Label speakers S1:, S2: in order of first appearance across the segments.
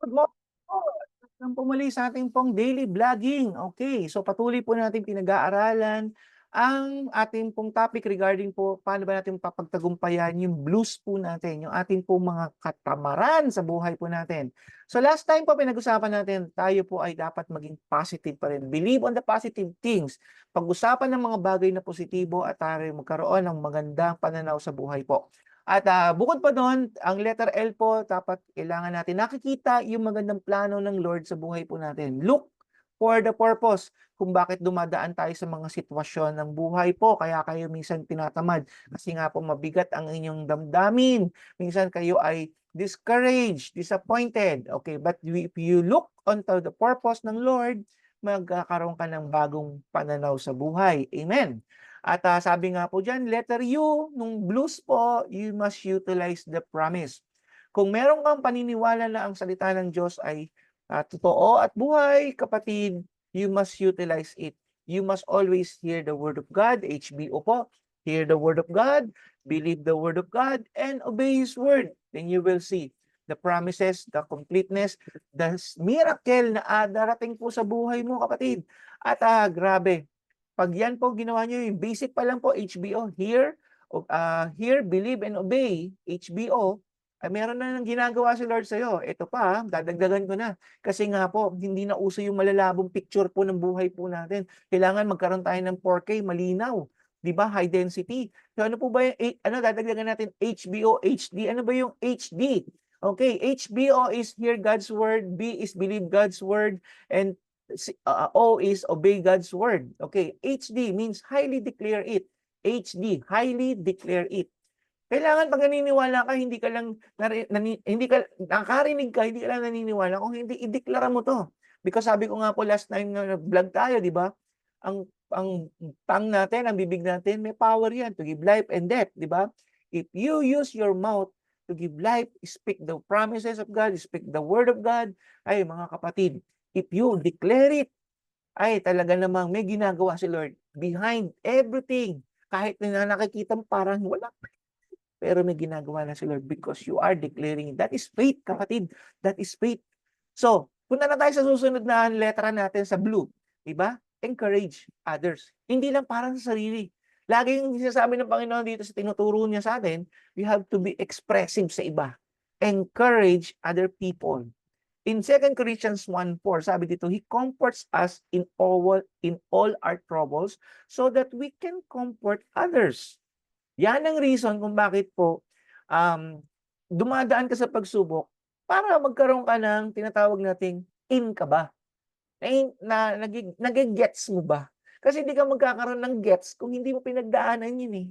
S1: Good morning po. Welcome po muli sa ating pong daily vlogging. Okay, so patuloy po natin pinag-aaralan ang ating pong topic regarding po paano ba natin papagtagumpayan yung blues po natin, yung ating pong mga katamaran sa buhay po natin. So last time po pinag-usapan natin, tayo po ay dapat maging positive pa rin. Believe on the positive things. Pag-usapan ng mga bagay na positibo at tayo magkaroon ng magandang pananaw sa buhay po. At bukod pa doon, ang letter L po, dapat kailangan natin nakikita yung magandang plano ng Lord sa buhay po natin. Look for the purpose kung bakit dumadaan tayo sa mga sitwasyon ng buhay po. Kaya kayo minsan tinatamad kasi nga po mabigat ang inyong damdamin. Minsan kayo ay discouraged, disappointed. Okay, but if you look onto the purpose ng Lord, magkakaroon ka ng bagong pananaw sa buhay. Amen. At sabi nga po dyan, letter U, nung blues po, you must utilize the promise. Kung meron kang paniniwala na ang salita ng Diyos ay totoo at buhay, kapatid, you must utilize it. You must always hear the word of God, HBO po. Hear the word of God, believe the word of God, and obey His word. Then you will see the promises, the completeness, the miracle na darating po sa buhay mo, kapatid. At grabe, pag yan po ginawa nyo, yung basic pa lang po, HBO, hear, believe, and obey, HBO, ay meron na nang ginagawa si Lord sa'yo. Ito pa, dadagdagan ko na. Kasi nga po, hindi na uso yung malalabong picture po ng buhay po natin. Kailangan magkaroon tayo ng 4K, malinaw. Di ba? High density. So ano po ba yung, dadagdagan natin HBO, HD. Ano ba yung HD? Okay, HBO is hear God's word, B is believe God's word, and O is obey God's word. Okay, HD means highly declare it. HD, highly declare it. Kailangan pag naniniwala ka, hindi ka lang hindi ka nakakarinig ka, hindi ka lang naniniwala. Kung hindi, ideklara mo to. Because sabi ko nga po last time na vlog tayo, di ba? Ang tongue natin, ang bibig natin, may power yan to give life and death, di ba? If you use your mouth to give life, speak the promises of God, speak the word of God, ay mga kapatid, if you declare it, ay talaga namang may ginagawa si Lord behind everything. Kahit na nakikita parang wala, pero may ginagawa na si Lord because you are declaring it. That is faith, kapatid. That is faith. So, punta na tayo sa susunod na letra natin sa blue. Diba? Encourage others. Hindi lang parang sa sarili. Laging sinasabi ng Panginoon dito sa tinuturo niya sa atin, you have to be expressive sa iba. Encourage other people. In 2 Corinthians 1:4, sabi dito, He comforts us in all our troubles so that we can comfort others. Yan ang reason kung bakit po dumadaan ka sa pagsubok para magkaroon ka ng tinatawag nating in ka ba? Nage-gets mo ba? Kasi hindi ka magkakaroon ng gets kung hindi mo pinagdaanan yun eh.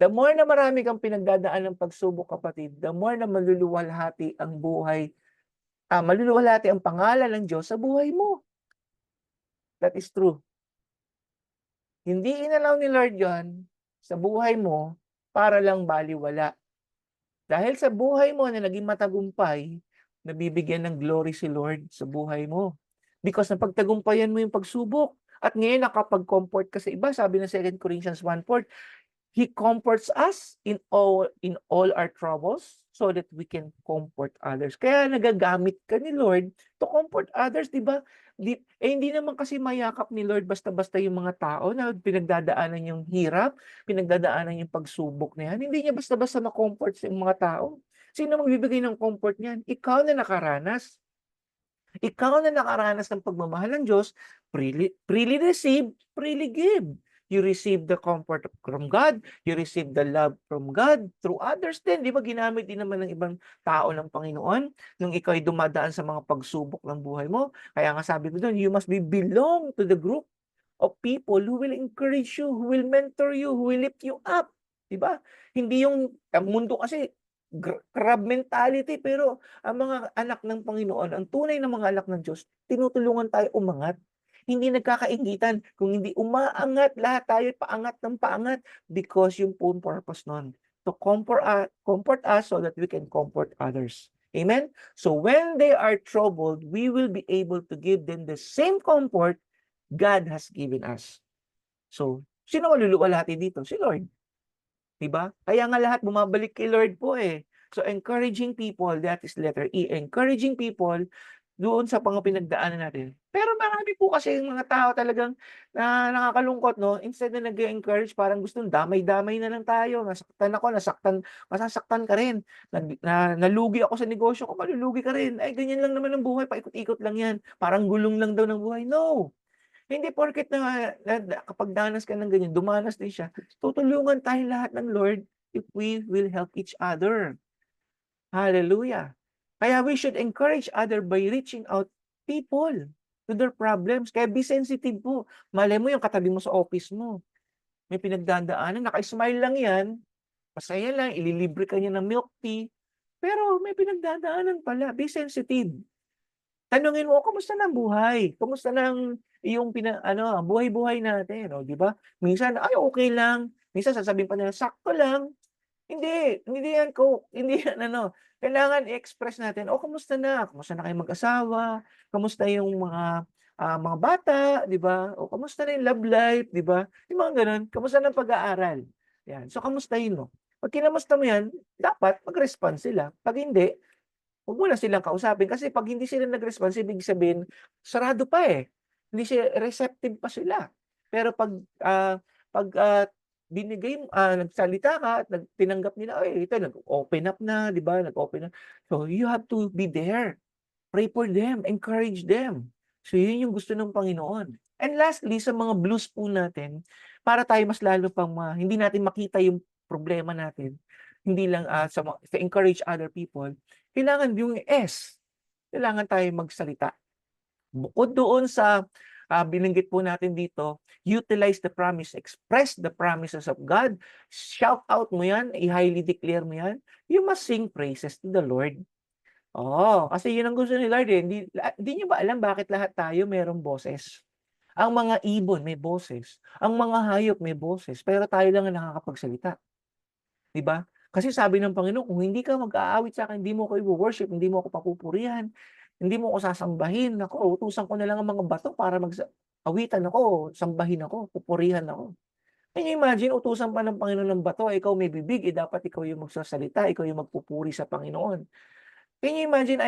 S1: The more na marami kang pinagdadaan ng pagsubok, kapatid, the more na maluluwalhati ang buhay, maluluwalhati ang pangalan ng Diyos sa buhay mo. That is true. Hindi inalaw ni Lord yon sa buhay mo para lang baliwala. Dahil sa buhay mo na naging matagumpay, nabibigyan ng glory si Lord sa buhay mo. Because napagtagumpayan mo yung pagsubok. At ngayon nakapag-comfort ka sa iba. Sabi ng 2 Corinthians 1:4, He comforts us in all our troubles so that we can comfort others. Kaya nagagamit ka ni Lord to comfort others, di ba? Hindi naman kasi mayakap ni Lord basta-basta yung mga tao na pinagdadaanan yung hirap, pinagdadaanan yung pagsubok na yan. Hindi niya basta-basta ma-comfort sa mga tao. Sino magbibigay ng comfort niyan? Ikaw na nakaranas. Ikaw na nakaranas ng pagmamahal ng Diyos, freely receive, freely give. You receive the comfort from God, you receive the love from God through others din. Di ba ginamit din naman ng ibang tao ng Panginoon nung ikaw ay dumadaan sa mga pagsubok ng buhay mo? Kaya nga sabi ko doon, you must belong to the group of people who will encourage you, who will mentor you, who will lift you up. Di ba? Hindi yung, ang mundo kasi, crab mentality, pero ang mga anak ng Panginoon, ang tunay na mga anak ng Diyos, tinutulungan tayo umangat. Hindi nagkakaingitan. Kung hindi umaangat, lahat tayo paangat ng paangat because yung po purpose nun, to comfort us so that we can comfort others. Amen? So when they are troubled, we will be able to give them the same comfort God has given us. So, sino maluluwalhati dito? Si Lord. Diba? Kaya nga lahat bumabalik kay Lord po eh. So, encouraging people, that is letter E, encouraging people doon sa mga pinagdaanan natin. Pero marami po kasi yung mga tao talagang na nakakalungkot 'no, instead na nag-e-encourage parang gustong damay-damay na lang tayo, nasaktan ako, masasaktan ka rin, nalugi ako sa negosyo ko, malulugi ka rin, ay ganyan lang naman ang buhay, paikot-ikot lang 'yan, parang gulong lang daw ng buhay. No, hindi porket na kapag danas ka ng ganyan, dumanas din siya, tutulungan tayong lahat ng Lord if we will help each other. Hallelujah. Kaya we should encourage other by reaching out people to their problems. Kaya be sensitive po. Malay mo yung katabi mo sa office mo, may pinagdadaanan, naka-smile lang yan, masaya lang, ililibre ka niya ng milk tea, pero may pinagdadaanan pala. Be sensitive. Tanungin mo, "Kamusta na ang buhay? Kamusta na ang iyong buhay-buhay natin?" Oh, 'di ba? Minsan, "Ay, okey lang." Minsan sasabihin pa nila, "Sakto lang." Hindi yan hindi yan kailangan i-express natin, "Oh, kamusta na? Kamusta na kayong mag-asawa? Kamusta yung mga bata?" 'Di ba? "O kamusta na yung love life?" 'Di ba? Yung mga gano'n. "Kamusta na ang pag-aaral?" Yan. So, kamustahin mo. 'Pag kinamusta mo yan, dapat mag-respond sila. 'Pag hindi, huwag mo na silang kausapin kasi 'pag hindi sila nag-response, ibig sabihin sarado pa, eh. Hindi receptive pa sila. Pero 'pag nagsalita ka at tinanggap nila, ay ito nag-open up na, 'di ba, nag-open up. So, you have to be there. Pray for them, encourage them. So, yun yung gusto ng Panginoon. And lastly, sa mga blues po natin, para tayo mas lalo pang hindi natin makita yung problema natin, hindi lang, to encourage other people, kailangan yung S, kailangan tayong magsalita. Bukod doon sa, binanggit po natin dito, utilize the promise, express the promises of God, shout out mo yan, i-highly declare mo yan, you must sing praises to the Lord. Oo, kasi yun ang gusto ni Lord, eh, hindi niyo ba alam bakit lahat tayo merong boses? Ang mga ibon may boses, ang mga hayop may boses, pero tayo lang ang nakakapagsalita, 'di ba? Kasi sabi ng Panginoon, kung hindi ka mag-aawit sa'kin, hindi mo ako i-wo-worship, hindi mo ako papupurihan, hindi mo ako sasambahin, naku, utusan ko na lang ang mga bato para awitan ako, sambahin ako, pupurihan ako. Can you imagine utusan pa ng Panginoon ng bato, ikaw may bibig, dapat ikaw yung magsasalita, ikaw yung magpupuri sa Panginoon. Can you imagine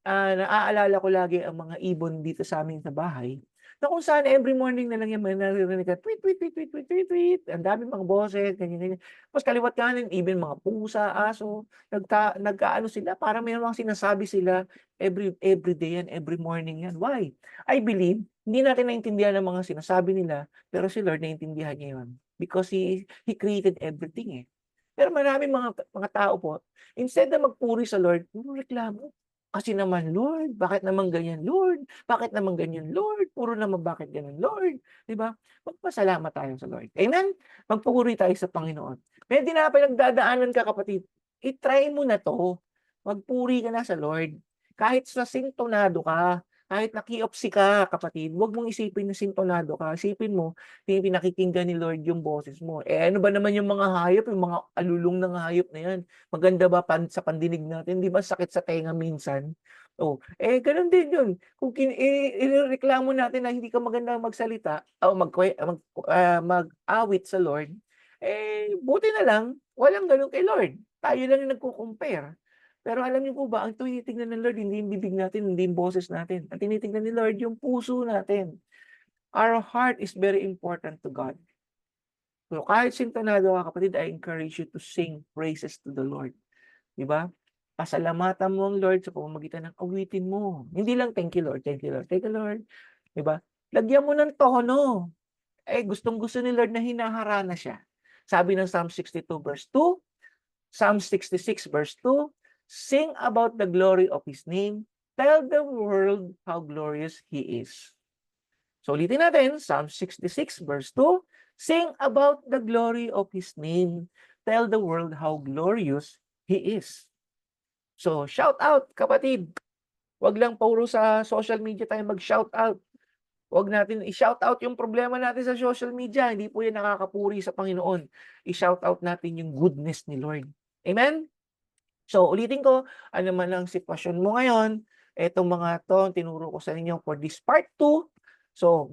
S1: naaalala ko lagi ang mga ibon dito sa'min sa bahay, na kung saan every morning na lang yan may naririnig ka, tweet, tweet, tweet, tweet, tweet, tweet, tweet, ang daming mga boses, ganyan, ganyan. Tapos kaliwa't kanan, even mga pusa, aso, nagkaano sila, parang may mga sinasabi sila every day yan, every morning yan. Why? I believe, hindi natin naintindihan ang mga sinasabi nila, pero si Lord naintindihan niya yun. Because He created everything, eh. Pero maraming mga tao po, instead na magpuri sa Lord, puro reklamo. Kasi naman Lord, bakit naman ganyan Lord? Bakit naman ganyan Lord? Puro naman bakit gano'n Lord, 'di ba? Magpasalamat tayo sa Lord. Amen? Magpuri tayo sa Panginoon. Kaya di na pinagdadaanan ka kapatid, i-try mo na 'to. Magpuri ka na sa Lord. Kahit sa sintonado ka, kahit nakiopsi ka kapatid, huwag mong isipin na sintonado ka. Isipin mo, pinakikinggan ni Lord yung boses mo. Eh, ano ba naman yung mga hayop, yung mga alulong ng hayop na yan? Maganda ba sa pandinig natin? Di ba sakit sa tenga minsan? Oh, eh gano'n din 'yun. Kung irereklamo natin na hindi ka magandang magsalita o mag-awit sa Lord, eh buti na lang walang gano'n kay Lord. Tayo lang yung nagko-compare. Pero alam niyo po ba, ang tinitignan ng Lord hindi yung bibig natin, hindi yung boses natin. Ang tinitignan ni Lord yung puso natin. Our heart is very important to God. So kahit sintonado ka kapatid, I encourage you to sing praises to the Lord. 'Di ba? Pasalamatan mo ang Lord sa pamamagitan ng awitin mo. Hindi lang, "Thank you Lord, thank you Lord, thank you Lord." 'Di ba? Lagyan mo ng tono. Eh, gustong-gusto ni Lord na hinaharana siya. Sabi ng Psalm 62 verse 2, Psalm 66 verse 2, "Sing about the glory of His name, tell the world how glorious He is." So ulitin natin, Psalm 66 verse 2, "Sing about the glory of His name, tell the world how glorious He is." So, shout out kapatid. 'Wag lang puro sa social media tayo mag-shout out. 'Wag natin i-shout out yung problema natin sa social media, hindi po yan nakakapuri sa Panginoon. I-shout out natin yung goodness ni Lord. Amen? So, ulitin ko, ano man ang sitwasyon mo ngayon, etong mga 'to tinuro ko sa inyo for this part 2. So,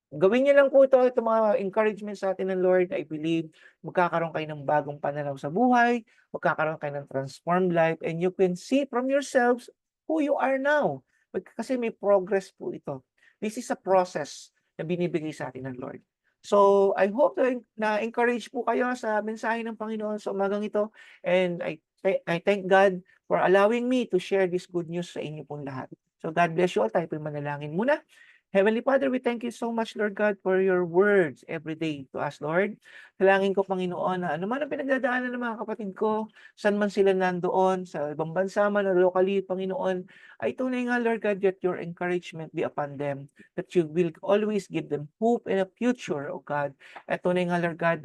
S1: Gawin niyo lang po itong mga encouragement sa atin ng Lord. I believe magkakaroon kayo ng bagong pananaw sa buhay, magkakaroon kayo ng transformed life, and you can see from yourselves who you are now. Kasi may progress po ito. This is a process na binibigay sa atin ng Lord. So, I hope na-encourage po kayo sa mensahe ng Panginoon sa umagang ito, and I thank God for allowing me to share this good news sa inyo pong lahat. So, God bless you all. Tayo po'y manalangin muna. Heavenly Father, we thank you so much, Lord God, for your words every day to us, Lord. Dalangin ko, Panginoon, na ano man ang pinagdadaanan ng mga kapatid ko, saan man sila nandoon, sa ibang bansa man o locally, Panginoon, ay tunay nga, Lord God, that your encouragement be upon them, that you will always give them hope and a future, O God. At tunay nga, Lord God,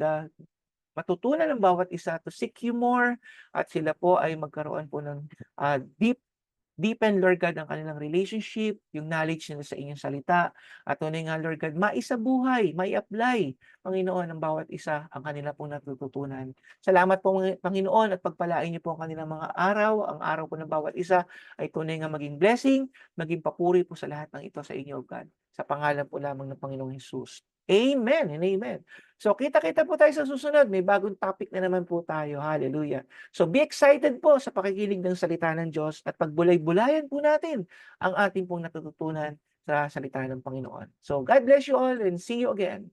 S1: matutunan ng bawat isa to seek you more, at sila po ay magkaroon po ng deepen, Lord God, ang kanilang relationship, yung knowledge nila sa inyong salita, at tunay nga, Lord God, maisabuhay, mai-apply, Panginoon, ng bawat isa ang kanila pong natututunan. Salamat po, Panginoon, at pagpalain niyo po ang kanilang mga araw, ang araw po ng bawat isa ay tunay nga maging blessing, maging papuri po sa lahat ng ito sa inyo, God. Sa pangalan po lamang ng Panginoong Hesus. Amen and amen. So, kita-kita po tayo sa susunod. May bagong topic na naman po tayo. Hallelujah. So be excited po sa pakikinig ng salita ng Diyos at pagbulay-bulayan po natin ang ating pong natututunan sa salita ng Panginoon. So God bless you all and see you again.